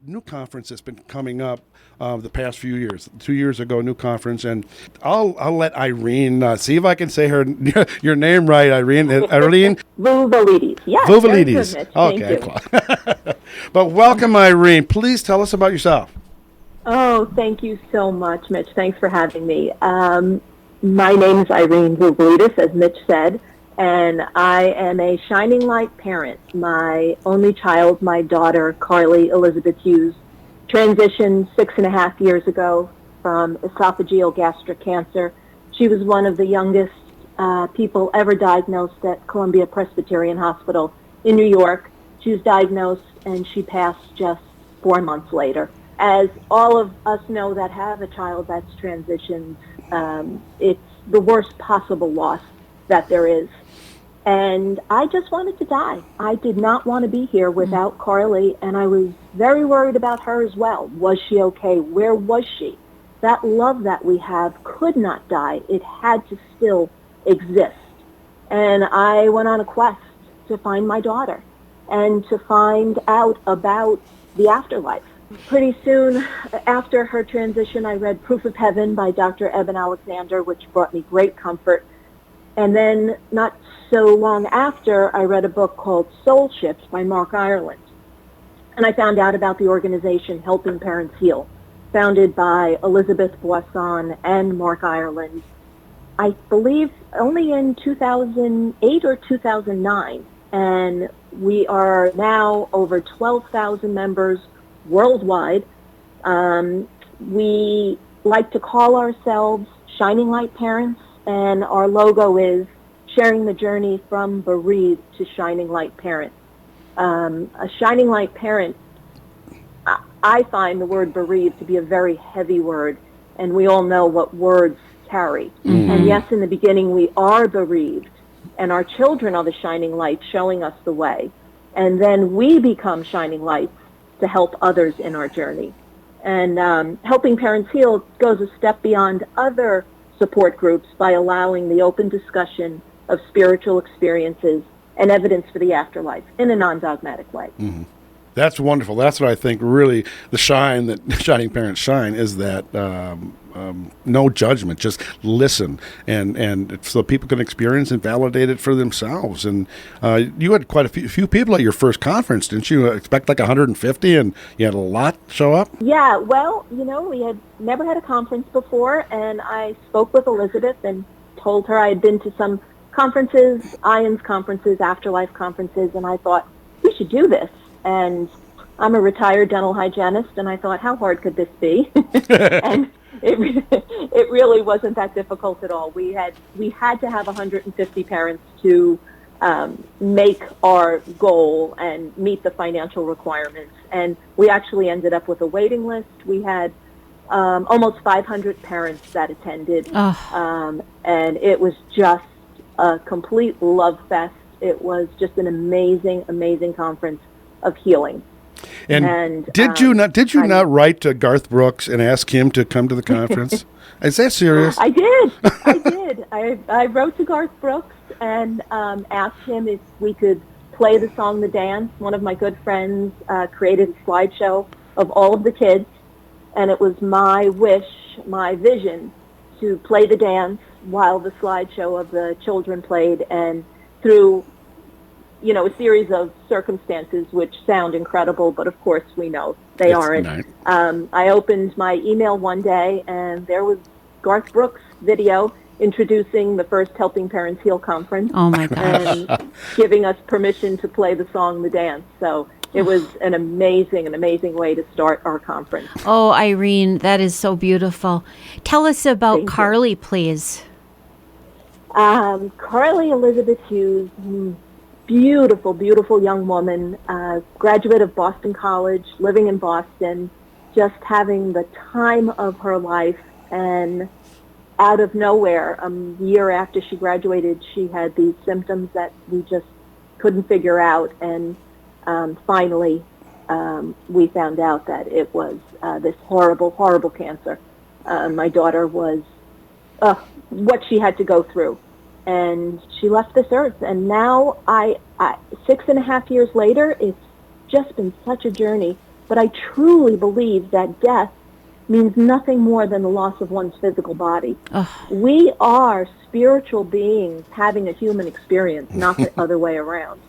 new conference that's been coming up the past few years. 2 years ago, new conference, and I'll let Irene see if I can say her your name right, Irene. Irene Vouvalides. Yes, Vouvalides. Very good, Mitch. Okay, but welcome, Irene. Please tell us about yourself. Oh, thank you so much, Mitch. Thanks for having me. My name is Irene Vouvalides, as Mitch said, and I am a shining light parent. My only child, my daughter, Carly Elizabeth Hughes, transitioned 6.5 years ago from esophageal gastric cancer. She was one of the youngest people ever diagnosed at Columbia Presbyterian Hospital in New York. She was diagnosed and she passed just 4 months later. As all of us know that have a child that's transitioned, it's the worst possible loss that there is. And I just wanted to die. I did not want to be here without Carly, and I was very worried about her as well. Was she okay? Where was she? That love that we have could not die. It had to still exist. And I went on a quest to find my daughter and to find out about the afterlife. Pretty soon after her transition, I read Proof of Heaven by Dr. Eben Alexander, which brought me great comfort. And then not so long after, I read a book called Soul Shift by Mark Ireland. And I found out about the organization Helping Parents Heal, founded by Elizabeth Boisson and Mark Ireland, I believe only in 2008 or 2009. And we are now over 12,000 members worldwide. We like to call ourselves Shining Light Parents, and our logo is sharing the journey from bereaved to Shining Light Parent. A Shining Light Parent, I find the word bereaved to be a very heavy word, and we all know what words carry. Mm-hmm. And yes, in the beginning we are bereaved, and our children are the shining light showing us the way. And then we become shining lights to help others in our journey. And Helping Parents Heal goes a step beyond other support groups by allowing the open discussion of spiritual experiences and evidence for the afterlife in a non-dogmatic way. Mm-hmm. That's wonderful. That's what I think really the shine that Shining Parents shine is that no judgment, just listen, and so people can experience and validate it for themselves. And you had quite a few people at your first conference, didn't you? Expect like 150, and you had a lot show up? Yeah, well, we had never had a conference before, and I spoke with Elizabeth and told her I had been to some conferences, IONS conferences, afterlife conferences, and I thought, we should do this. And I'm a retired dental hygienist, and I thought, how hard could this be? And it really wasn't that difficult at all. We had to have 150 parents to make our goal and meet the financial requirements. And we actually ended up with a waiting list. We had almost 500 parents that attended, and it was just a complete love fest. It was just an amazing, amazing conference of healing. And did you not write to Garth Brooks and ask him to come to the conference? Is that serious? I did. I wrote to Garth Brooks and asked him if we could play the song The Dance. One of my good friends created a slideshow of all of the kids, and it was my wish, my vision, to play the dance while the slideshow of the children played, and through a series of circumstances which sound incredible, but of course we know they aren't. I opened my email one day, and there was Garth Brooks' video introducing the first Helping Parents Heal conference. Oh my gosh. And giving us permission to play the song The Dance. So it was an amazing way to start our conference. Oh, Irene, that is so beautiful. Tell us about Thank Carly, please. Carly Elizabeth Hughes, beautiful, beautiful young woman, graduate of Boston College, living in Boston, just having the time of her life. And out of nowhere, a year after she graduated, she had these symptoms that we just couldn't figure out. And finally, we found out that it was this horrible, horrible cancer. My daughter was what she had to go through. And she left this earth. And now, 6.5 years later, it's just been such a journey but I truly believe that death means nothing more than the loss of one's physical body. We are spiritual beings having a human experience, not the other way around.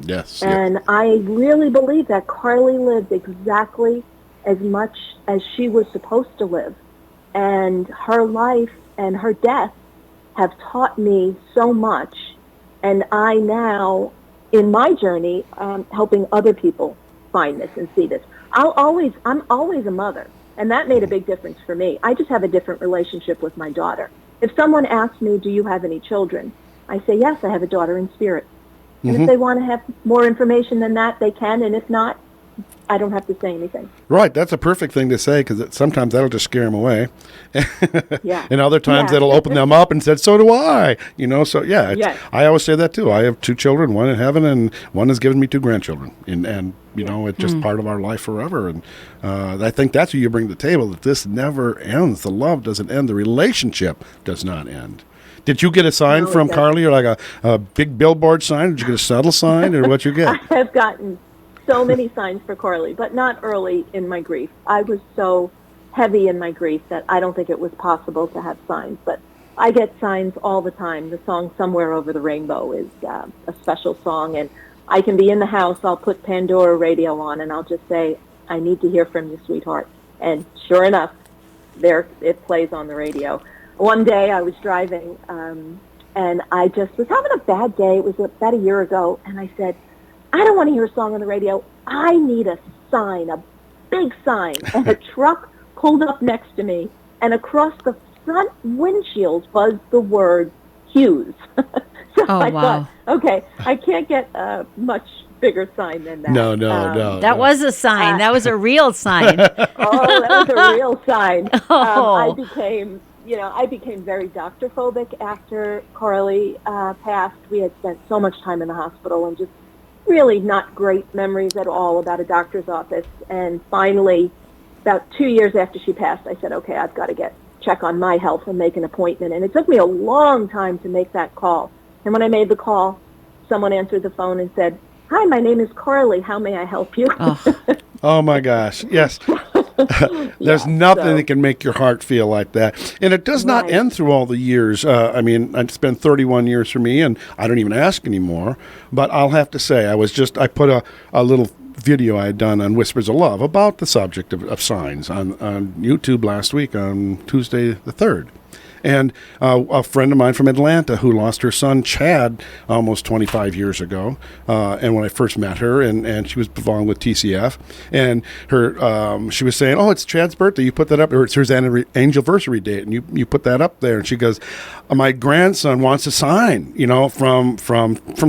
Yes. And I really believe that Carly lived exactly as much as she was supposed to live. And her life and her death have taught me so much. And I now, in my journey, helping other people find this and see this. I'm always a mother. And that made a big difference for me. I just have a different relationship with my daughter. If someone asks me, do you have any children? I say, yes, I have a daughter in spirit. And if they want to have more information than that, they can. And if not, I don't have to say anything. Right. That's a perfect thing to say, because sometimes that'll just scare them away. Yeah. And other times that'll open them up and said, so do I. So yeah, I always say that too. I have 2 children, one in heaven and one has given me 2 grandchildren. And it's just part of our life forever. And I think that's what you bring to the table, that this never ends. The love doesn't end. The relationship does not end. Did you get a sign from Carly, or like a big billboard sign? Did you get a subtle sign, or what you get? I have gotten so many signs for Carly, but not early in my grief. I was so heavy in my grief that I don't think it was possible to have signs. But I get signs all the time. The song Somewhere Over the Rainbow is a special song, and I can be in the house, I'll put Pandora radio on, and I'll just say, I need to hear from you, sweetheart. And sure enough, there it plays on the radio. One day I was driving, and I just was having a bad day. It was about a year ago, and I said, I don't want to hear a song on the radio. I need a sign, a big sign. And a truck pulled up next to me, and across the front windshield buzzed the word Hughes. So I thought, okay, I can't get a much bigger sign than that. No. That was a sign. That was a real sign. That was a real sign. I became very doctor-phobic after Carly passed. We had spent so much time in the hospital and just really not great memories at all about a doctor's office. And finally, about 2 years after she passed, I said, okay, I've got to check on my health and make an appointment. And it took me a long time to make that call. And when I made the call, someone answered the phone and said, hi, my name is Carly. How may I help you? Oh my gosh. Yes. There's nothing that can make your heart feel like that. And it does not end through all the years. It's been 31 years for me, and I don't even ask anymore. But I'll have to say, I put a little video I had done on Whispers of Love about the subject of signs on YouTube last week on Tuesday the 3rd. And a friend of mine from Atlanta who lost her son, Chad, almost 25 years ago. And when I first met her, and she was belonging with TCF, and she was saying, oh, it's Chad's birthday. You put that up, or it's her anniversary date, and you put that up there. And she goes, my grandson wants a sign, from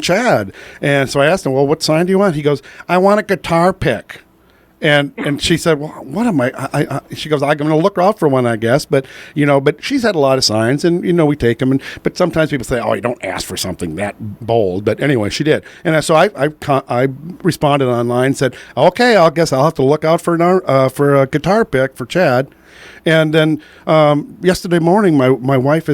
Chad. And so I asked him, well, what sign do you want? He goes, I want a guitar pick. And she said, well, what am I she goes, I'm going to look out for one, I guess. But she's had a lot of signs, and, we take them. But sometimes people say, oh, you don't ask for something that bold. But anyway, she did. And so I responded online and said, okay, I guess I'll have to look out for a guitar pick for Chad. And then yesterday morning, my wife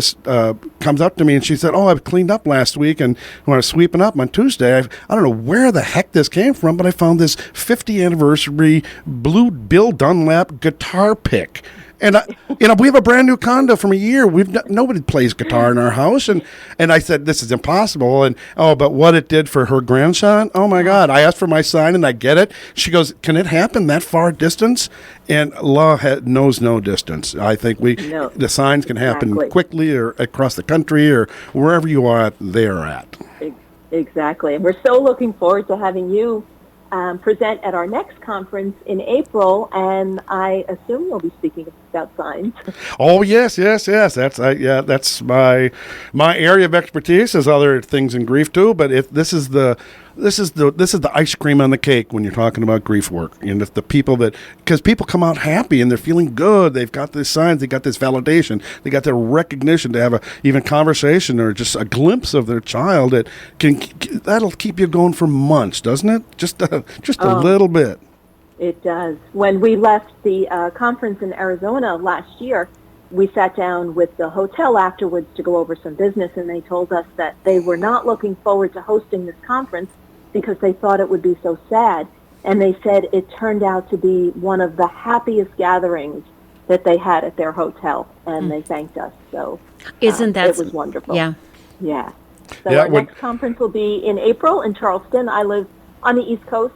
comes up to me and she said, oh, I've cleaned up last week, and when I was sweeping up on Tuesday, I don't know where the heck this came from, but I found this 50th anniversary blue Bill Dunlap guitar pick. And we have a brand new condo from a year. Nobody plays guitar in our house, and I said, this is impossible. And but what it did for her grandson, oh my God! I asked for my sign, and I get it. She goes, can it happen that far distance? And law knows no distance. I think the signs can happen quickly, or across the country, or wherever you are they're at. Exactly, and we're so looking forward to having you present at our next conference in April, and I assume you'll be speaking about signs. Oh yes. That's my area of expertise. Is other things in grief too, but if this is the ice cream on the cake when you're talking about grief work. And if because people come out happy and they're feeling good, they've got these signs, they got this validation, they got their recognition to have a even conversation or just a glimpse of their child, that'll keep you going for months, doesn't it? Just a little bit. It does. When we left the conference in Arizona last year, we sat down with the hotel afterwards to go over some business, and they told us that they were not looking forward to hosting this conference because they thought it would be so sad. and they said it turned out to be one of the happiest gatherings that they had at their hotel, and they thanked us. So Isn't that it was wonderful. Yeah. Yeah. So Yeah, our next conference will be in April in Charleston. I live on the East Coast,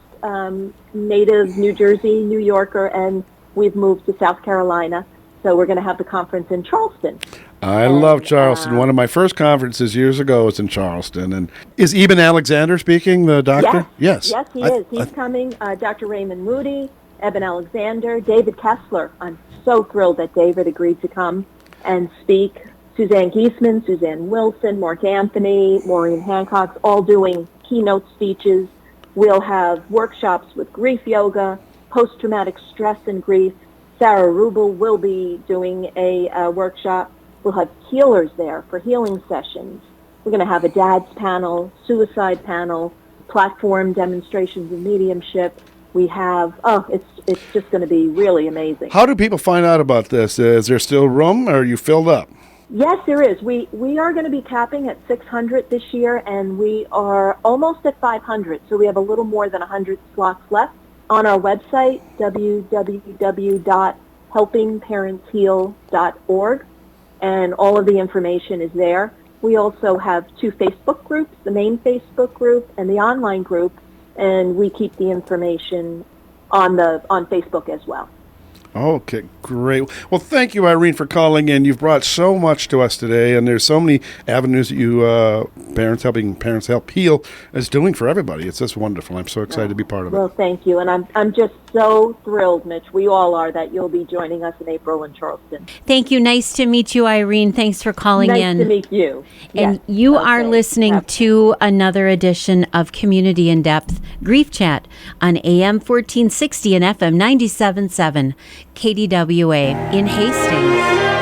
native New Jersey, New Yorker, and we've moved to South Carolina. So we're going to have the conference in Charleston. I love Charleston. One of my first conferences years ago was in Charleston. And is Eben Alexander speaking, the doctor? Yes. Yes, he is. He's coming. Dr. Raymond Moody, Eben Alexander, David Kessler. I'm so thrilled that David agreed to come and speak. Suzanne Giesman, Suzanne Wilson, Mark Anthony, Maureen Hancock's all doing keynote speeches. We'll have workshops with grief yoga, post-traumatic stress and grief. Sarah Rubel will be doing a workshop. We'll have healers there for healing sessions. We're going to have a dad's panel, suicide panel, platform demonstrations of mediumship. We have, it's just going to be really amazing. How do people find out about this? Is there still room, or are you filled up? Yes, there is. We are going to be capping at 600 this year, and we are almost at 500, so we have a little more than 100 slots left. On our website, www.helpingparentsheal.org, and all of the information is there. We also have 2 Facebook groups, the main Facebook group and the online group, and we keep the information on Facebook as well. Okay, great. Well, thank you, Irene, for calling in. You've brought so much to us today, and there's so many avenues that you, Helping Parents Help Heal, is doing for everybody. It's just wonderful. I'm so excited to be part of it. Well, thank you, and I'm just so thrilled, Mitch. We all are that you'll be joining us in April in Charleston. Thank you. Nice to meet you, Irene. Thanks for calling in. Nice to meet you. And Yes. you are listening to another edition of Community in Depth Grief Chat on AM 1460 and FM 97.7 KDWA in Hastings.